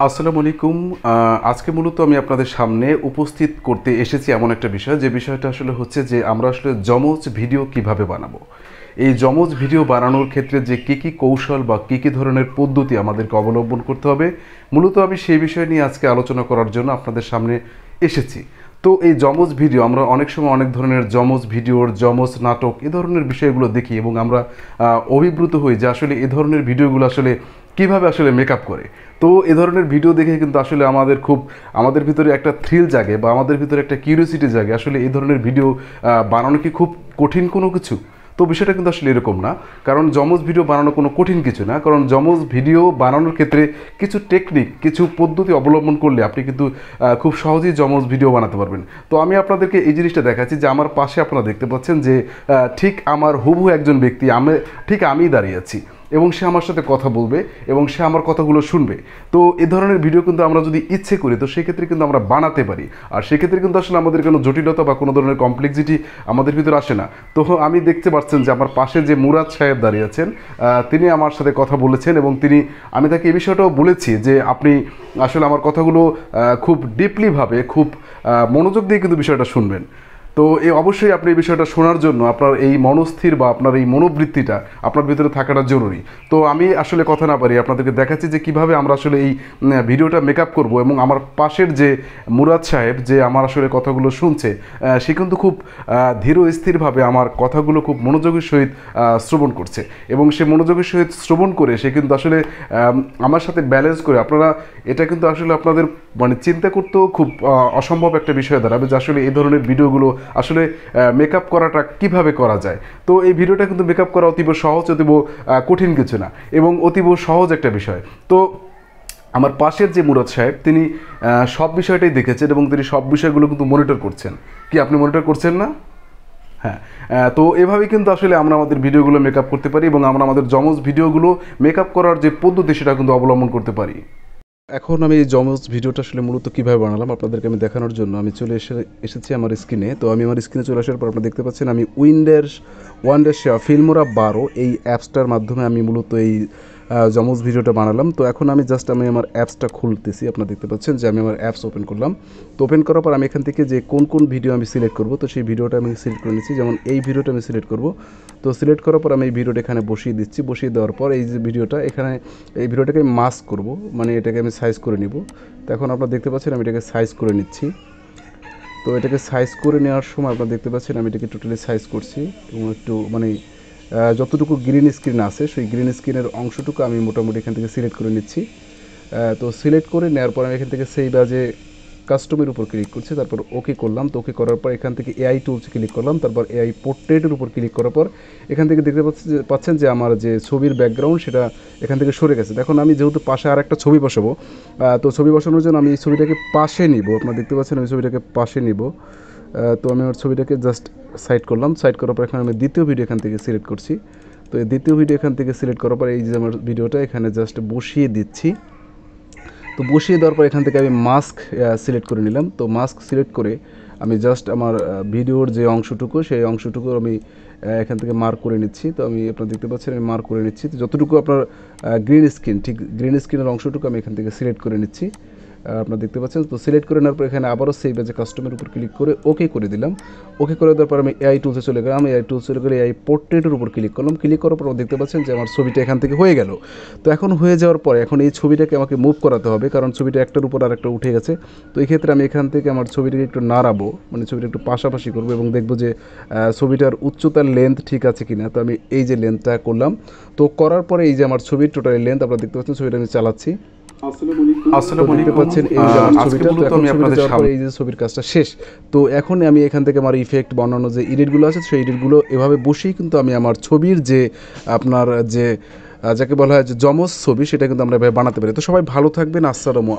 আসসালামু আলাইকুম। আজকে মূলত আমি আপনাদের সামনে উপস্থিত করতে এসেছি এমন একটা বিষয়, যে বিষয়টা আসলে হচ্ছে যে আমরা আসলে যমজ ভিডিও কিভাবে বানাবো। এই যমজ ভিডিও বানানোর ক্ষেত্রে যে কী কৌশল বা কী ধরনের পদ্ধতি আমাদেরকে অবলম্বন করতে হবে, মূলত আমি সেই বিষয় নিয়ে আজকে আলোচনা করার জন্য আপনাদের সামনে এসেছি। তো এই যমজ ভিডিও আমরা অনেক সময় অনেক ধরনের যমজ ভিডিওর যমজ নাটক এ ধরনের বিষয়গুলো দেখি এবং আমরা অভিভূত হই যে আসলে এ ধরনের ভিডিওগুলো আসলে কীভাবে আসলে মেকআপ করে। তো এ ধরনের ভিডিও দেখে কিন্তু আসলে আমাদের ভিতরে একটা থ্রিল জাগে বা আমাদের ভিতরে একটা কিউরিওসিটি জাগে, আসলে এই ধরনের ভিডিও বানানো কি খুব কঠিন কোনো কিছু? তো বিষয়টা কিন্তু আসলে এরকম না, কারণ যমজ ভিডিও বানানো কোনো কঠিন কিছু না। কারণ যমজ ভিডিও বানানোর ক্ষেত্রে কিছু টেকনিক, কিছু পদ্ধতি অবলম্বন করলে আপনি কিন্তু খুব সহজেই যমজ ভিডিও বানাতে পারবেন। তো আমি আপনাদেরকে এই জিনিসটা দেখাচ্ছি যে আমার পাশে আপনারা দেখতে পাচ্ছেন যে ঠিক আমার হুবহু একজন ব্যক্তি, আমিই দাঁড়িয়ে আছি এবং সে আমার সাথে কথা বলবে এবং সে আমার কথাগুলো শুনবে। তো এ ধরনের ভিডিও কিন্তু আমরা যদি ইচ্ছে করি তো সেক্ষেত্রে কিন্তু আমরা বানাতে পারি, আর সেক্ষেত্রে কিন্তু আসলে আমাদের কোনো জটিলতা বা কোনো ধরনের কমপ্লেক্সিটি আমাদের ভিতরে আসে না। তো আমি দেখতে পাচ্ছেন যে আমার পাশে যে মুরাদ সাহেব দাঁড়িয়ে আছেন, তিনি আমার সাথে কথা বলেছেন এবং আমি তাকে এই বিষয়টাও বলেছি যে আপনি আসলে আমার কথাগুলো খুব ডিপলিভাবে, খুব মনোযোগ দিয়ে কিন্তু বিষয়টা শুনবেন। তো অবশ্যই আপনি এই বিষয়টা শোনার জন্য আপনার এই মনস্থির বা আপনার এই মনোবৃত্তিটা আপনার ভিতরে থাকাটা জরুরি। তো আমি আসলে কথা না পারি আপনাদেরকে দেখাচ্ছি যে কিভাবে আমরা আসলে এই ভিডিওটা মেকআপ করব। এবং আমার পাশের যে মুরাদ সাহেব, যে আমার আসলে কথাগুলো শুনছে, সে কিন্তু খুব ধীর স্থিরভাবে আমার কথাগুলো খুব মনোযোগের সহিত শ্রবণ করছে এবং সে মনোযোগের সহিত শ্রবণ করে সে কিন্তু আসলে আমার সাথে ব্যালেন্স করে, আপনারা এটা কিন্তু আসলে আপনাদের মানে চিন্তা করতেও খুব অসম্ভব একটা বিষয় দাঁড়াবে যে আসলে এই ধরনের ভিডিওগুলো আসলে মেকআপ করাটা কিভাবে করা যায়। তো এই ভিডিওটা কিন্তু মেকআপ করা অতীব সহজ, অতীব কঠিন কিছু না এবং অতীব সহজ একটা বিষয়। তো আমার পাশের যে মুরাদ সাহেব, তিনি সব বিষয়টাই দেখেছেন এবং তিনি সব বিষয়গুলো কিন্তু মনিটর করছেন। কি আপনি মনিটর করছেন না? হ্যাঁ। তো এভাবেই কিন্তু আসলে আমরা আমাদের ভিডিওগুলো মেকআপ করতে পারি এবং আমরা আমাদের যমজ ভিডিওগুলো মেকআপ করার যে পদ্ধতি সেটা কিন্তু অবলম্বন করতে পারি। এখন আমি এই যমজ ভিডিওটা আসলে মূলত কীভাবে বানালাম আপনাদেরকে আমি দেখানোর জন্য আমি এসেছি আমার স্ক্রিনে। তো আমি আমার স্ক্রিনে চলে আসার পর আপনারা দেখতে পাচ্ছেন আমি উইন্ডোজ ফিল্মোরা 12 এই অ্যাপসটার মাধ্যমে আমি মূলত এই যমজ ভিডিওটা বানালাম। তো এখন আমি আমার অ্যাপসটা খুলতেছি। আপনারা দেখতে পাচ্ছেন যে আমি আমার অ্যাপস ওপেন করলাম। তো ওপেন করার পর আমি এখান থেকে যে কোন ভিডিও আমি সিলেক্ট করব, তো সেই ভিডিওটা আমি সিলেক্ট করে নিচ্ছি। যেমন এই ভিডিওটা আমি সিলেক্ট করব। তো সিলেক্ট করার পর আমি এই ভিডিওটা এখানে বসিয়ে দিচ্ছি। বসিয়ে দেওয়ার পর এই যে ভিডিওটা, এই ভিডিওটাকে আমি মাস্ক করব, মানে এটাকে আমি সাইজ করে নিব। তো এখন আপনারা দেখতে পাচ্ছেন আমি এটাকে সাইজ করে নিচ্ছি। তো এটাকে সাইজ করে নেওয়ার সময় আপনারা দেখতে পাচ্ছেন আমি এটাকে টোটালি সাইজ করছি এবং একটু মানে যতটুকু গ্রিন স্ক্রিন আছে সেই গ্রিন স্ক্রিনের অংশটুকু আমি মোটামুটি এখান থেকে সিলেক্ট করে নিচ্ছি। তো সিলেক্ট করে নেওয়ার পর আমি এখান থেকে সেই বাজে কাস্টমের উপর ক্লিক করছি, তারপর ওকে করলাম। তো ওকে করার পর এখান থেকে এআই টুলসে ক্লিক করলাম, তারপর এআই পোর্ট্রেটের উপর ক্লিক করার পর এখান থেকে দেখতে পাচ্ছেন যে আমার যে ছবির ব্যাকগ্রাউন্ড সেটা এখান থেকে সরে গেছে। এখন আমি যেহেতু পাশে আর একটা ছবি বসাবো, তো ছবি বসানোর জন্য আমি এই ছবিটাকে পাশে নিব। আপনারা দেখতে পাচ্ছেন আমি ছবিটাকে পাশে নিব। তো আমি আমার ছবিটাকে জাস্ট সাইড করলাম। সাইড করার পর এখন আমি দ্বিতীয় ভিডিও এখান থেকে সিলেক্ট করছি। তো এই দ্বিতীয় ভিডিও এখান থেকে সিলেক্ট করার পর এই যে আমার ভিডিওটা এখানে জাস্ট বসিয়ে দিচ্ছি। তো বসিয়ে দেওয়ার পর এখান থেকে আমি মাস্ক সিলেক্ট করে নিলাম। তো মাস্ক সিলেক্ট করে আমি জাস্ট আমার ভিডিওর যে অংশটুকু সেই অংশটুকু আমি এখান থেকে মার্ক করে নিচ্ছি। তো আপনারা দেখতে পাচ্ছেন আমি মার্ক করে নিচ্ছি। তো যতটুকু আপনার গ্রিন স্ক্রিনের অংশটুকু আমি এখান থেকে সিলেক্ট করে নিচ্ছি। আপনারা দেখতে পাচ্ছেন। তো সিলেক্ট করে নেওয়ার পর এখানে আবারও সেভ এজ এ কাস্টমের উপর ক্লিক করে ওকে করে দিলাম। ওকে করে দেওয়ার পর আমি এআই টুলসে চলে গেলাম। এআই টুলসে চলে গেলে এআই পোর্ট্রেটের উপর ক্লিক করলাম। ক্লিক করার পর দেখতে পাচ্ছেন যে আমার ছবিটা এখান থেকে হয়ে গেল। তো এখন হয়ে যাওয়ার পরে এখন এই ছবিটাকে আমাকে মুভ করাতে হবে, কারণ ছবিটা একটার উপর আরেকটা উঠে গেছে। তো এই ক্ষেত্রে আমি এখান থেকে আমার ছবিটাকে একটু নাড়াবো, মানে ছবিটা একটু পাশাপাশি করবো এবং দেখবো যে ছবিটার উচ্চতার লেন্থ ঠিক আছে কিনা। তো আমি এই যে লেন্থটা করলাম। তো করার পরে এই যে আমার ছবির টোটাল লেন্থ আপনারা দেখতে পাচ্ছেন, ছবিটা আমি চালাচ্ছি। দেখতে পাচ্ছেন এই যে আমার ছবিটা। তো এখন ছবিটা যাওয়ার পরে এই যে ছবির কাজটা শেষ। তো এখন আমি এখান থেকে আমার ইফেক্ট বা অন্যান্য যে এডিটগুলো আছে সেই এডিটগুলো এভাবে বসেই কিন্তু আমি আমার ছবির যে আপনার যে যাকে বলা হয় যে যমজ ছবি সেটা কিন্তু আমরা এভাবে বানাতে পারি। তো সবাই ভালো থাকবেন। আসসালামু